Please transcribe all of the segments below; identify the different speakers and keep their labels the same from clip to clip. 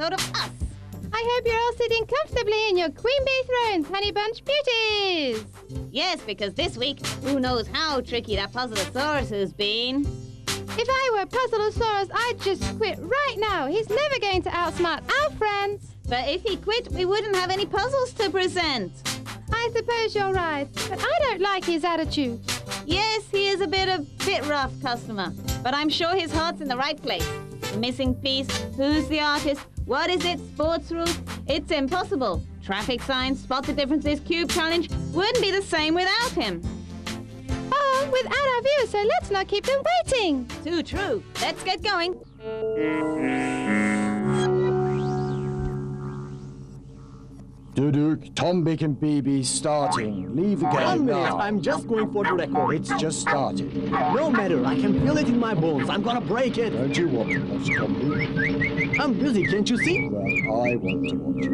Speaker 1: Of us. I hope you're all sitting comfortably in your Queen Bee thrones, Honey Bunch Beauties. Yes, because this week, who knows how tricky that PUZZLEA-SAURUS has been. If I were PUZZLEA-SAURUS, I'd just quit right now. He's never going to outsmart our friends. But if he quit, we wouldn't have any puzzles to present. I suppose you're right, but I don't like his attitude. Yes, he is a bit rough customer, but I'm sure his heart's in the right place. The missing piece, who's the artist, what is it, sports rules? It's impossible. Traffic signs, spot the differences, cube challenge wouldn't be the same without him. Oh, without our viewers, so let's not keep them waiting. Too true. Let's get going.
Speaker 2: Duduk, Tombik and B.B starting. Leave the game
Speaker 3: 1 minute,
Speaker 2: now.
Speaker 3: I'm just going for the record.
Speaker 2: It's just started.
Speaker 3: No matter, I can feel it in my bones. I'm gonna break it.
Speaker 2: Don't you want to watch Tombik?
Speaker 3: I'm busy, can't you see?
Speaker 2: Well, I want to watch it.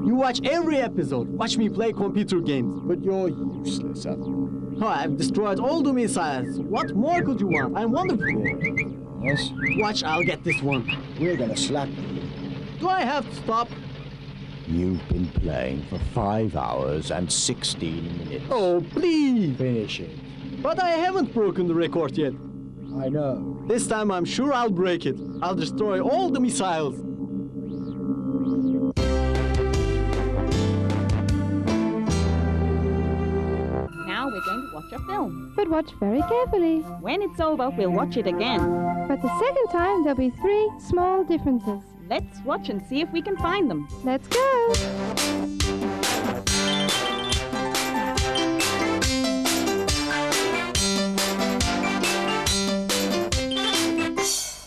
Speaker 3: You watch every episode. Watch me play computer games.
Speaker 2: But you're useless, Admiral.
Speaker 3: Oh, I've destroyed all the missiles. What more could you want? I'm wonderful.
Speaker 2: Yes?
Speaker 3: Watch, I'll get this one.
Speaker 2: We're gonna slap you.
Speaker 3: Do I have to stop?
Speaker 2: You've been playing for 5 hours and 16 minutes.
Speaker 3: Oh, please.
Speaker 2: Finish it.
Speaker 3: But I haven't broken the record yet.
Speaker 2: I know.
Speaker 3: This time I'm sure I'll break it. I'll destroy all the missiles.
Speaker 1: Now we're going to watch a film. But watch very carefully. When it's over, we'll watch it again. But the second time, there'll be 3 small differences. Let's watch and see if we can find them. Let's go.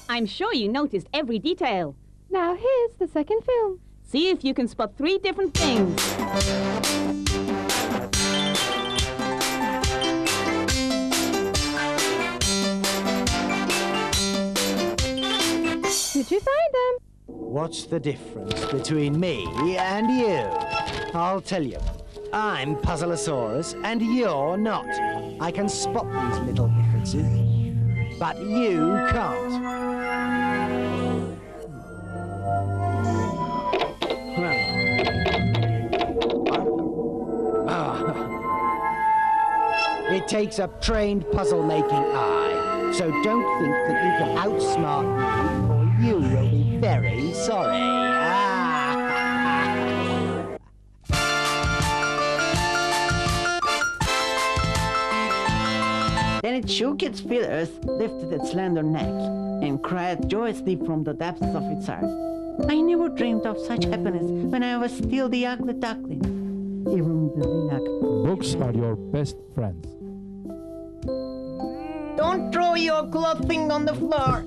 Speaker 1: I'm sure you noticed every detail. Now here's the second film. See if you can spot 3 different things. Did you find them?
Speaker 4: What's the difference between me and you? I'll tell you. I'm PUZZLEA-SAURUS and you're not. I can spot these little differences, but you can't. It takes a trained puzzle-making eye, so don't think that you can outsmart me, or you will be very sorry.
Speaker 5: Then it shook its feathers, lifted its slender neck, and cried joyously from the depths of its heart. I never dreamed of such happiness when I was still the ugly duckling. Even the lilac.
Speaker 6: Books are your best friends.
Speaker 5: Don't throw your clothing on the floor.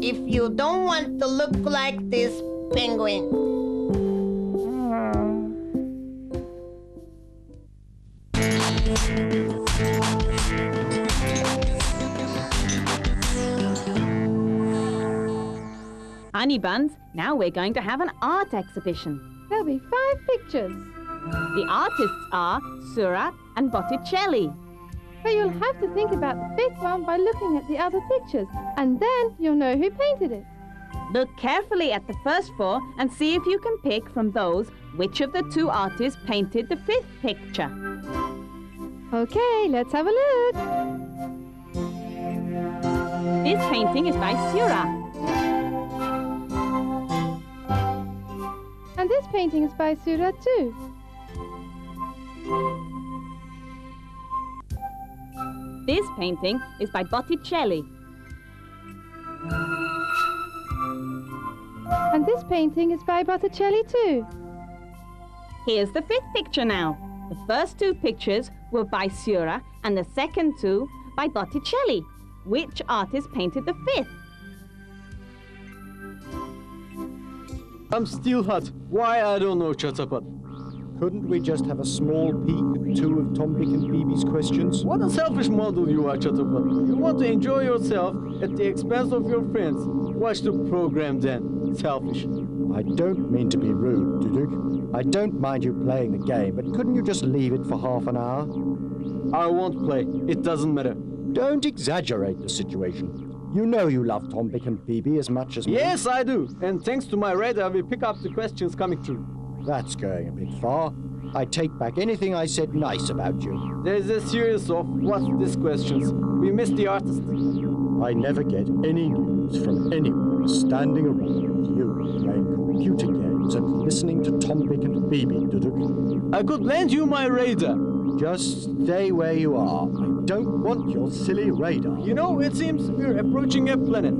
Speaker 5: If you don't want to look like this penguin.
Speaker 1: Honey Buns, now we're going to have an art exhibition. There'll be 5 pictures. The artists are Sura and Botticelli. But you'll have to think about the 5th one by looking at the other pictures, and then you'll know who painted it. Look carefully at the first 4 and see if you can pick from those which of the 2 artists painted the 5th picture. Okay, let's have a look. This painting is by Sura. And this painting is by Sura too. This painting is by Botticelli. And this painting is by Botticelli too. Here's the 5th picture now. The first two pictures were by Seurat and the second two by Botticelli. Which artist painted the fifth?
Speaker 3: I'm still hot. Why, I don't know, Chatterpot.
Speaker 2: Couldn't we just have a small peek at two of Tombik and B.B.'s questions?
Speaker 3: What a selfish model you are, Chatterpot. You want to enjoy yourself at the expense of your friends. Watch the program then. Selfish.
Speaker 2: I don't mean to be rude, Duduk. I don't mind you playing the game, but couldn't you just leave it for half an hour?
Speaker 3: I won't play. It doesn't matter.
Speaker 2: Don't exaggerate the situation. You know you love Tombik and B.B. as much as me.
Speaker 3: Yes, I do. And thanks to my radar, we pick up the questions coming through.
Speaker 2: That's going a bit far. I take back anything I said nice about you.
Speaker 3: There's a series of what's this questions. We missed the artist.
Speaker 2: I never get any news from anyone standing around with you playing computer games and listening to Tombik and B.B., Duduk.
Speaker 3: I could lend you my radar.
Speaker 2: Just stay where you are. I don't want your silly radar.
Speaker 3: You know, it seems we're approaching a planet.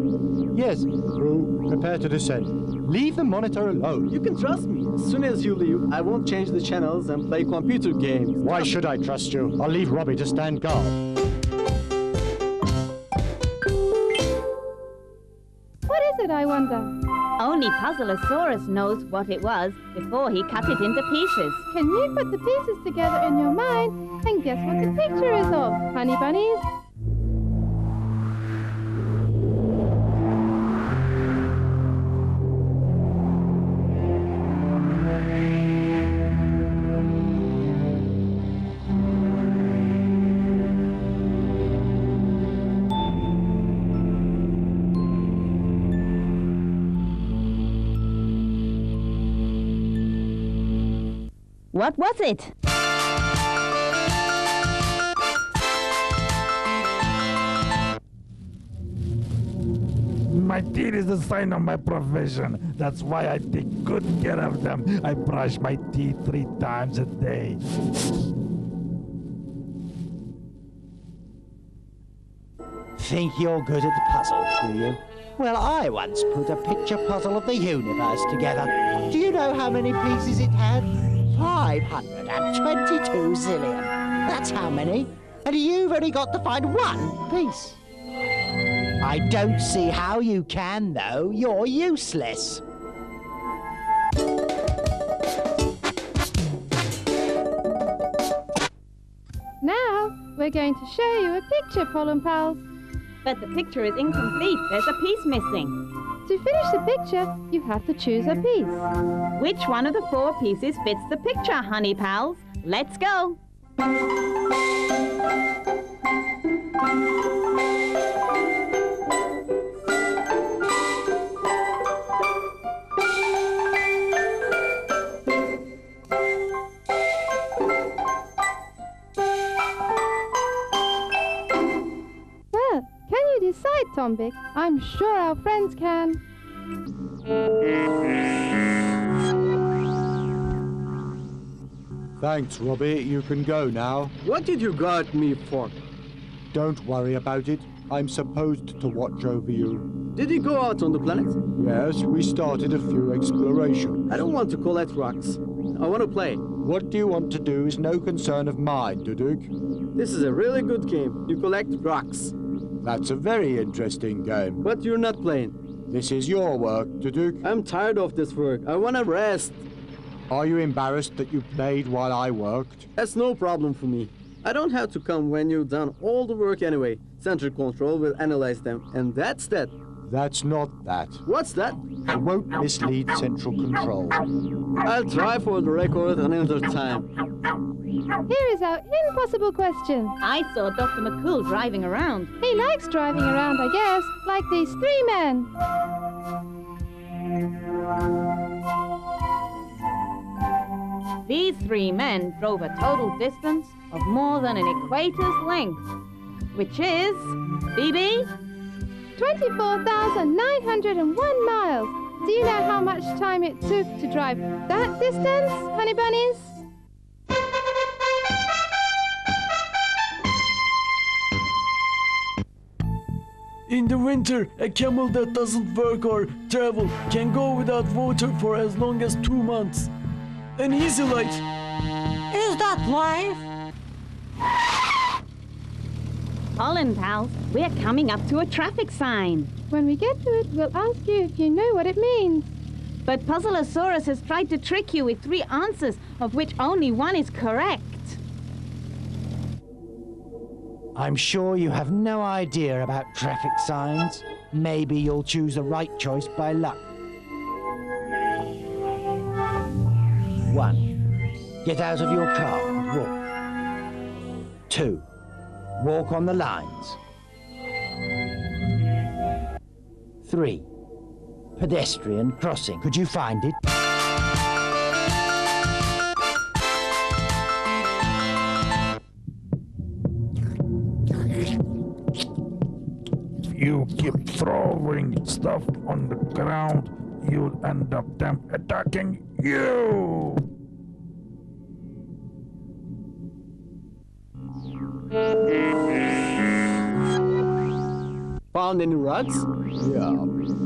Speaker 2: Yes, crew, prepare to descend. Leave the monitor alone.
Speaker 3: You can trust me. As soon as you leave, I won't change the channels and play computer games.
Speaker 2: Why should I trust you? I'll leave Robbie to stand guard.
Speaker 1: What is it, I wonder? Only PUZZLEA-SAURUS knows what it was before he cut it into pieces.
Speaker 7: Can you put the pieces together in your mind and guess what the picture is of, honey bunnies?
Speaker 1: What was it?
Speaker 6: My teeth is the sign of my profession. That's why I take good care of them. I brush my teeth 3 times a day.
Speaker 4: Think you're good at the puzzle, do you? Well, I once put a picture puzzle of the universe together. Do you know how many pieces it had? 522 zillion. That's how many. And you've only got to find one piece. I don't see how you can, though. You're useless.
Speaker 7: Now, we're going to show you a picture, Pollen Pals.
Speaker 1: But the picture is incomplete. There's a piece missing.
Speaker 7: To finish the picture, you have to choose a piece.
Speaker 1: Which one of the 4 pieces fits the picture, honey pals? Let's go.
Speaker 7: Well, can you decide, Tombik? I'm sure our friends can.
Speaker 2: Thanks, Robbie. You can go now.
Speaker 3: What did you guard me for?
Speaker 2: Don't worry about it. I'm supposed to watch over you.
Speaker 3: Did you go out on the planet?
Speaker 2: Yes, we started a few explorations.
Speaker 3: I don't want to collect rocks. I want to play.
Speaker 2: What do you want to do is no concern of mine, Duduk.
Speaker 3: This is a really good game. You collect rocks.
Speaker 2: That's a very interesting game.
Speaker 3: But you're not playing.
Speaker 2: This is your work, Duduk.
Speaker 3: I'm tired of this work. I want to rest.
Speaker 2: Are you embarrassed that you played while I worked?
Speaker 3: That's no problem for me. I don't have to come when you've done all the work anyway. Central Control will analyze them, and that's that.
Speaker 2: That's not that.
Speaker 3: What's that?
Speaker 2: I won't mislead Central Control.
Speaker 3: I'll try for the record another time.
Speaker 7: Here is our impossible question.
Speaker 1: I saw Dr. McCOOL driving around.
Speaker 7: He likes driving around, I guess, like these 3 men.
Speaker 1: These 3 men drove a total distance of more than an equator's length, which is, BB?
Speaker 7: 24,901 miles. Do you know how much time it took to drive that distance, honey bunnies?
Speaker 8: In the winter, a camel that doesn't work or travel can go without water for as long as 2 months. An easy life.
Speaker 5: Is that life?
Speaker 1: Pollen pals, we're coming up to a traffic sign.
Speaker 7: When we get to it, we'll ask you if you know what it means.
Speaker 1: But PUZZLEA-SAURUS has tried to trick you with 3 answers, of which only 1 is correct.
Speaker 4: I'm sure you have no idea about traffic signs. Maybe you'll choose the right choice by luck. 1. Get out of your car and walk. 2. Walk on the lines. 3. Pedestrian crossing. Could you find it?
Speaker 6: You keep throwing stuff on the ground, you'll end up them attacking you!
Speaker 3: Found any rugs?
Speaker 2: Yeah.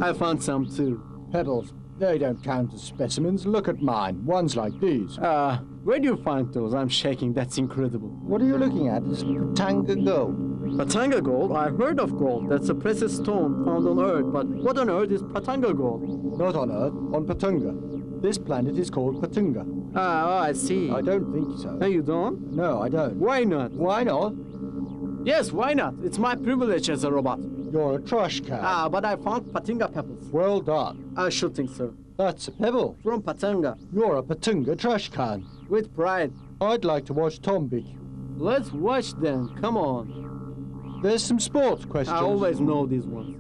Speaker 3: I found some too.
Speaker 2: Pebbles. They don't count as specimens. Look at mine. One's like these.
Speaker 3: Where do you find those? I'm shaking. That's incredible.
Speaker 2: What are you looking at? It's Patanga gold.
Speaker 3: Patanga gold? I heard of gold. That's a precious stone found on Earth. But what on earth is Patanga gold?
Speaker 2: Not on Earth, on Patanga. This planet is called Patanga.
Speaker 3: Oh, I see.
Speaker 2: I don't think so.
Speaker 3: No, you don't?
Speaker 2: No, I don't.
Speaker 3: Why not?
Speaker 2: Why not?
Speaker 3: Yes, why not? It's my privilege as a robot.
Speaker 2: You're a trash can.
Speaker 3: But I found Patanga pebbles.
Speaker 2: Well done.
Speaker 3: I should think so.
Speaker 2: That's a pebble.
Speaker 3: From Patanga.
Speaker 2: You're a Patanga trash can.
Speaker 3: With pride.
Speaker 2: I'd like to watch Tombik.
Speaker 3: Let's watch then. Come on.
Speaker 2: There's some sports questions.
Speaker 3: I always know these ones.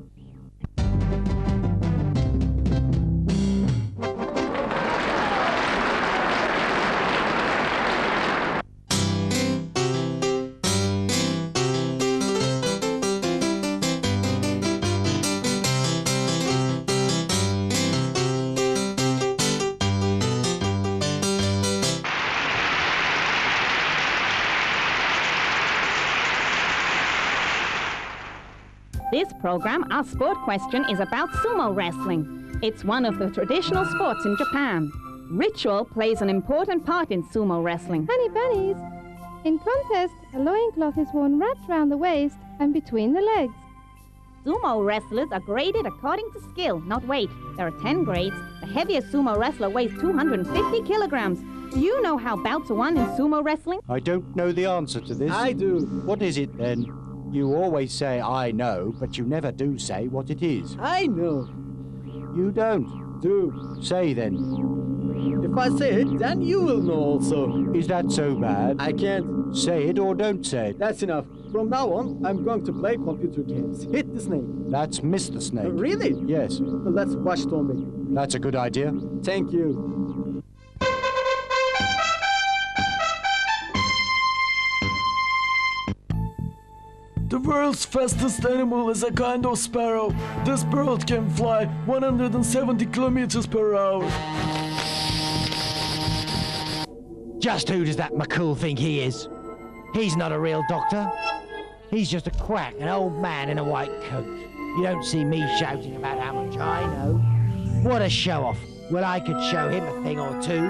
Speaker 1: This program, our sport question, is about sumo wrestling. It's one of the traditional sports in Japan. Ritual plays an important part in sumo wrestling.
Speaker 7: Honey bunnies, in contest, a loincloth is worn wrapped round the waist and between the legs.
Speaker 1: Sumo wrestlers are graded according to skill, not weight. There are 10 grades. The heaviest sumo wrestler weighs 250 kilograms. Do you know how bouts are won in sumo wrestling?
Speaker 2: I don't know the answer to this.
Speaker 3: I do.
Speaker 2: What is it then? You always say I know, but you never do say what it is.
Speaker 3: I know.
Speaker 2: You don't.
Speaker 3: Do.
Speaker 2: Say then.
Speaker 3: If I say it, then you will know also.
Speaker 2: Is that so bad?
Speaker 3: I can't.
Speaker 2: Say it or don't say it.
Speaker 3: That's enough. From now on, I'm going to play computer games. Hit the snake.
Speaker 2: That's Mr. Snake.
Speaker 3: Really?
Speaker 2: Yes.
Speaker 3: Well, let's watch Tombik.
Speaker 2: That's a good idea.
Speaker 3: Thank you.
Speaker 8: The world's fastest animal is a kind of sparrow. This bird can fly 170 kilometers per hour.
Speaker 4: Just who does that McCOOL think he is? He's not a real doctor. He's just a quack, an old man in a white coat. You don't see me shouting about how much I know. What a show-off. Well, I could show him a thing or two.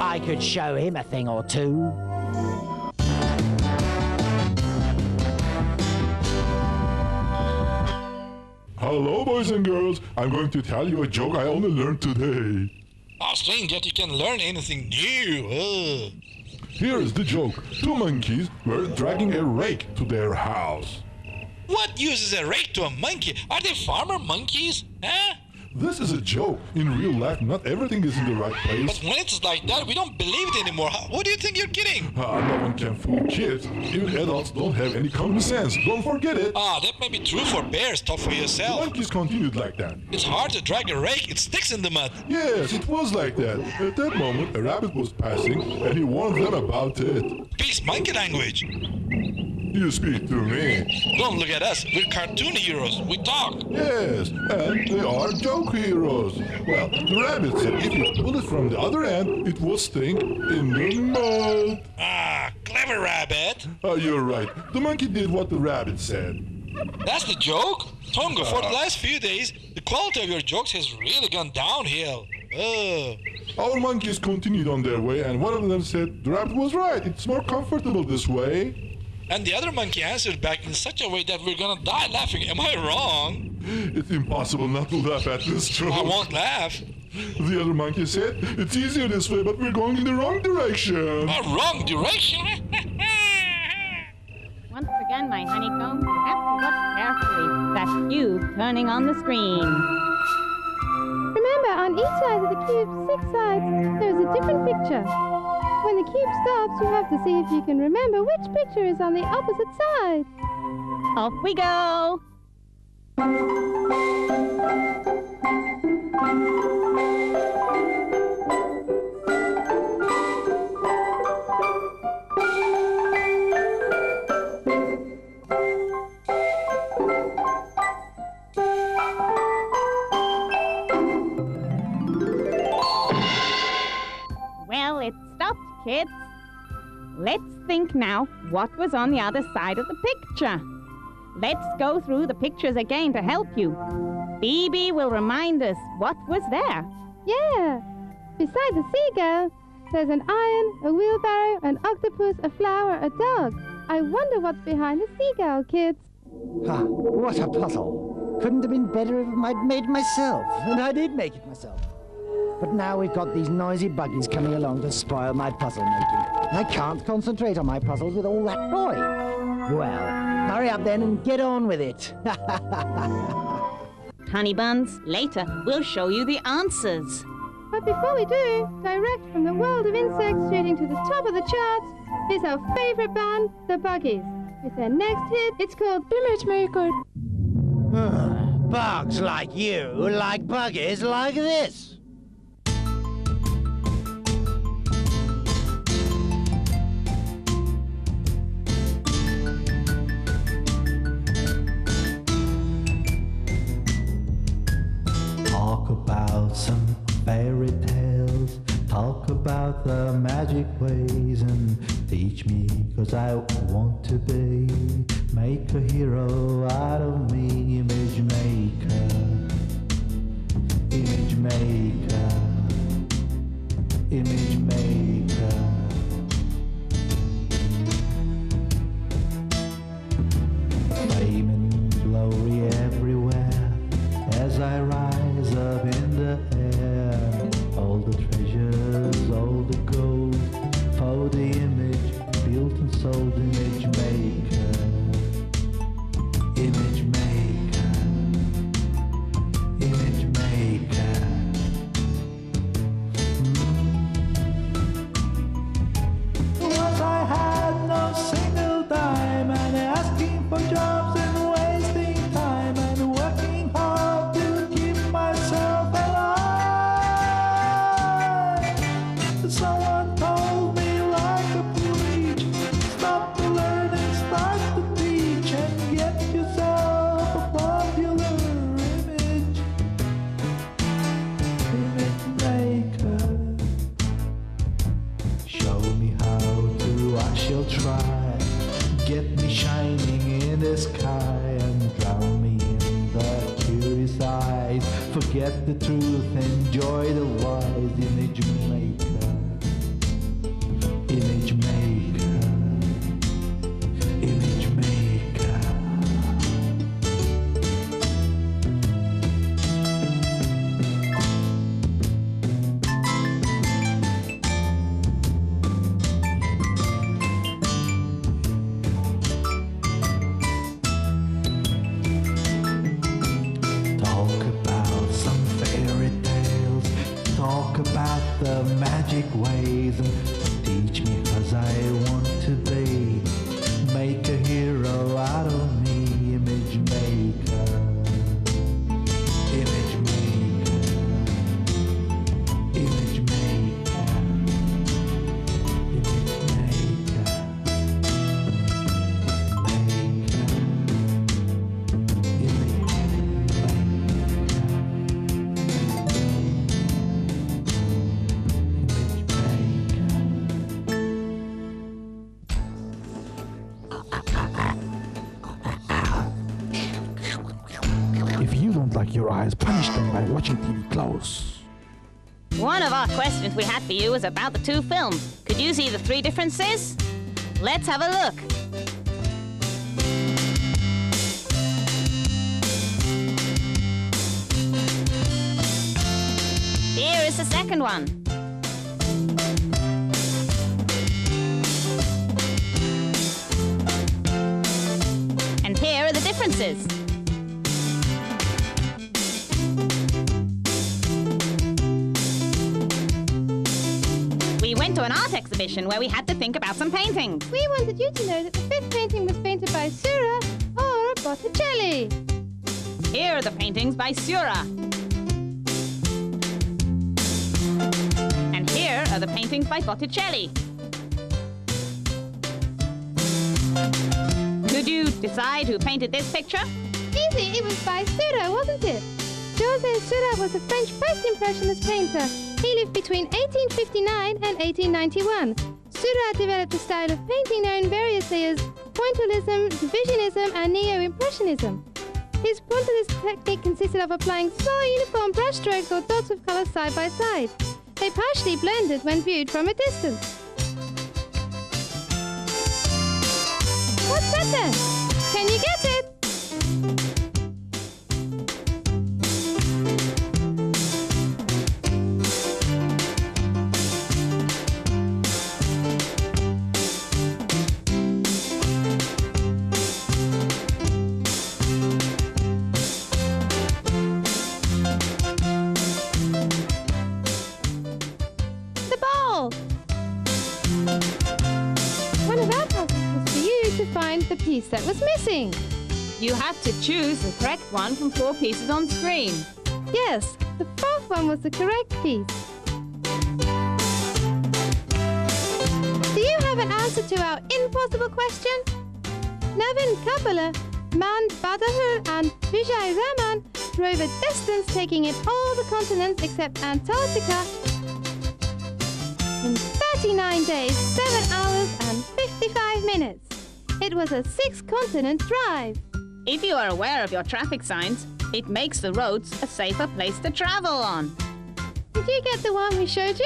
Speaker 4: I could show him a thing or two.
Speaker 9: Hello, boys and girls. I'm going to tell you a joke I only learned today.
Speaker 10: Oh, strange that you can learn anything new.
Speaker 9: Here is the joke. 2 monkeys were dragging a rake to their house.
Speaker 10: What use is a rake to a monkey? Are they farmer monkeys? Huh?
Speaker 9: This is a joke. In real life, not everything is in the right place.
Speaker 10: But when it's like that, we don't believe it anymore. What do you think you're kidding?
Speaker 9: No one can fool kids. Even adults don't have any common sense. Don't forget it.
Speaker 10: That may be true for bears. Talk for
Speaker 9: The
Speaker 10: yourself.
Speaker 9: monkeys continued like that.
Speaker 10: It's hard to drag a rake. It sticks in the mud.
Speaker 9: Yes, it was like that. At that moment, a rabbit was passing, and he warned them about it.
Speaker 10: Speaks monkey language.
Speaker 9: You speak to me.
Speaker 10: Don't look at us. We're cartoon heroes. We talk.
Speaker 9: Yes, and they are joke heroes. Well, the rabbit said if you pull it from the other end, it will stink in the mud.
Speaker 10: Clever rabbit.
Speaker 9: You're right. The monkey did what the rabbit said.
Speaker 10: That's the joke? Tongo, for the last few days, the quality of your jokes has really gone downhill. Oh.
Speaker 9: Our monkeys continued on their way, and one of them said, "The rabbit was right. It's more comfortable this way."
Speaker 10: And the other monkey answered back in such a way that we're gonna die laughing. Am I wrong?
Speaker 9: It's impossible not to laugh at this joke.
Speaker 10: I won't laugh.
Speaker 9: The other monkey said, "It's easier this way, but we're going in the wrong direction."
Speaker 10: Wrong direction?
Speaker 1: Once again, my honeycomb, you have to watch carefully. That cube turning on the screen.
Speaker 7: Remember, on each side of the cube's 6 sides, there is a different picture. When the cube stops, you have to see if you can remember which picture is on the opposite side.
Speaker 1: Off we go! Well, it stopped, kids. Let's think now what was on the other side of the picture. Let's go through the pictures again to help you. BB will remind us what was there.
Speaker 7: Yeah. Beside the seagull, there's an iron, a wheelbarrow, an octopus, a flower, a dog. I wonder what's behind the seagull, kids.
Speaker 4: Ah, what a puzzle. Couldn't have been better if I'd made it myself. And I did make it myself. But now we've got these noisy buggies coming along to spoil my puzzle making. I can't concentrate on my puzzles with all that noise. Well, hurry up then and get on with it.
Speaker 1: Honey buns, later we'll show you the answers.
Speaker 7: But before we do, direct from the world of insects shooting to the top of the charts, is our favorite band, the Buggies. With their next hit, it's called Image Maker.
Speaker 4: Bugs like you like buggies like this.
Speaker 11: Talk about some fairy tales, talk about the magic ways, and teach me, 'cause I want to be. Make a hero out of me, image maker, image maker, image maker. Fame and glory everywhere as I rise up in the air. All the treasures, all the gold, for the image built and sold. Image maker, image maker, image maker. Was I had no single dime, and asking for jobs and wasting time and working hard to keep myself alive. Someone told me like a preach, stop to learn and start to teach, and get yourself a popular image, image maker. Show me how to, I shall try. Get me shining in the sky and drown me in the curious eyes. Forget the truth, enjoy the wise. Image maker, image maker, image maker. Talk about some fairy tales, talk about the magic ways, and teach me, 'cause I want to be. Make a hero out of me, image maker, image maker, image maker, image maker, maker, image
Speaker 6: If you don't like your eyes, punish them by watching TV close.
Speaker 1: One of our questions we had for you was about the two films. Could you see the three differences? Let's have a look. Here is the second one. And here are the differences. We went to an art exhibition where we had to think about some paintings.
Speaker 7: We wanted you to know that the fifth painting was painted by Sura or Botticelli.
Speaker 1: Here are the paintings by Sura. And here are the paintings by Botticelli. Could you decide who painted this picture?
Speaker 7: Easy, it was by Sura, wasn't it? Joseph Sura was a French post-impressionist painter. He lived between 1859 and 1891. Sura developed a style of painting known variously as pointillism, divisionism, and neo-impressionism. His pointillist technique consisted of applying small uniform brushstrokes or dots of colour side by side. They partially blended when viewed from a distance. What's that then? Can you get it? The piece that was missing.
Speaker 1: You had to choose the correct one from 4 pieces on screen.
Speaker 7: Yes, the fourth one was the correct piece. Do you have an answer to our impossible question? Navin Kabbalah, Man Badahur and Vijay Raman drove a distance taking in all the continents except Antarctica in 39 days, 7 hours and 55 minutes. It was a 6-continent drive.
Speaker 1: If you are aware of your traffic signs, it makes the roads a safer place to travel on.
Speaker 7: Did you get the one we showed you?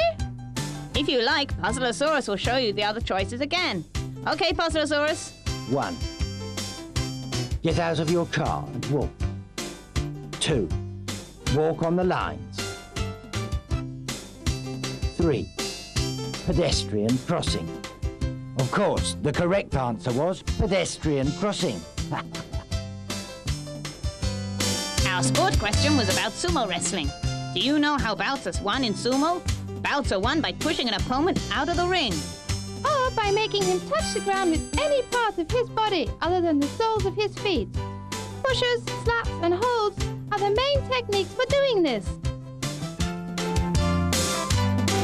Speaker 1: If you like, PUZZLE-A-SAURUS will show you the other choices again. Okay, PUZZLE-A-SAURUS.
Speaker 4: 1. Get out of your car and walk. 2. Walk on the lines. 3. Pedestrian crossing. Of course, the correct answer was pedestrian crossing.
Speaker 1: Our sport question was about sumo wrestling. Do you know how bouts are won in sumo? Bouts are won by pushing an opponent out of the ring.
Speaker 7: Or by making him touch the ground with any part of his body other than the soles of his feet. Pushes, slaps and holds are the main techniques for doing this.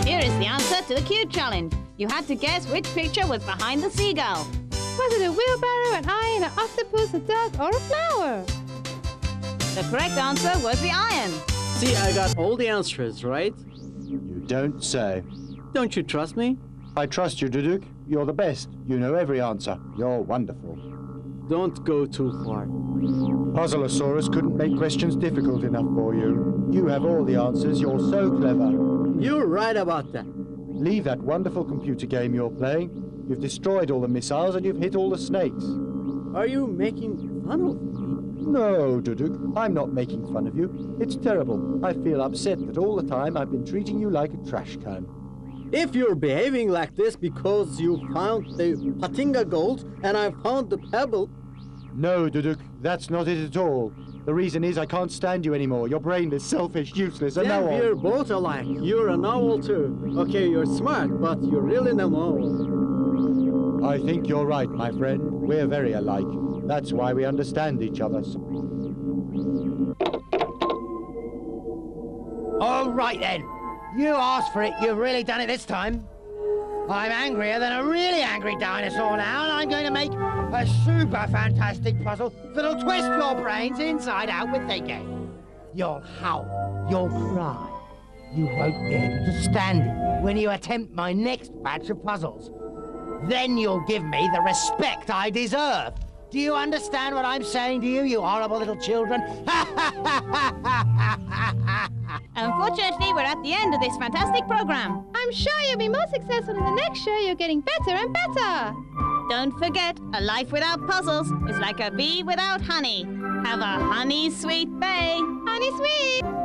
Speaker 1: Here is the answer to the cute challenge. You had to guess which picture was behind the seagull.
Speaker 7: Was it a wheelbarrow, an iron, an octopus, a duck, or a flower?
Speaker 1: The correct answer was the iron.
Speaker 3: See, I got all the answers, right?
Speaker 2: You don't say.
Speaker 3: Don't you trust me?
Speaker 2: I trust you, Duduk. You're the best. You know every answer. You're wonderful.
Speaker 3: Don't go too far.
Speaker 2: PUZZLE-A-SAURUS couldn't make questions difficult enough for you. You have all the answers. You're so clever.
Speaker 3: You're right about that.
Speaker 2: Leave that wonderful computer game you're playing. You've destroyed all the missiles and you've hit all the snakes.
Speaker 3: Are you making fun of me?
Speaker 2: No, Duduk. I'm not making fun of you. It's terrible. I feel upset that all the time I've been treating you like a trash can.
Speaker 3: If you're behaving like this because you found the Patinga gold and I found the pebble...
Speaker 2: No, Duduk. That's not it at all. The reason is I can't stand you anymore. You're brainless, selfish, useless, and
Speaker 3: Then
Speaker 2: now
Speaker 3: we're both alike. You're a novel too. Okay, you're smart, but you're really no novel.
Speaker 2: I think you're right, my friend. We're very alike. That's why we understand each other.
Speaker 4: All right then. You asked for it. You've really done it this time. I'm angrier than a really angry dinosaur now, and I'm going to make a super fantastic puzzle that'll twist your brains inside out with thinking. You'll howl, you'll cry. You won't be able to stand it when you attempt my next batch of puzzles. Then you'll give me the respect I deserve. Do you understand what I'm saying to you, you horrible little children?
Speaker 1: Unfortunately, we're at the end of this fantastic program.
Speaker 7: I'm sure you'll be more successful in the next show. You're getting better and better.
Speaker 1: Don't forget, a life without puzzles is like a bee without honey. Have a honey sweet bay.
Speaker 7: Honey sweet.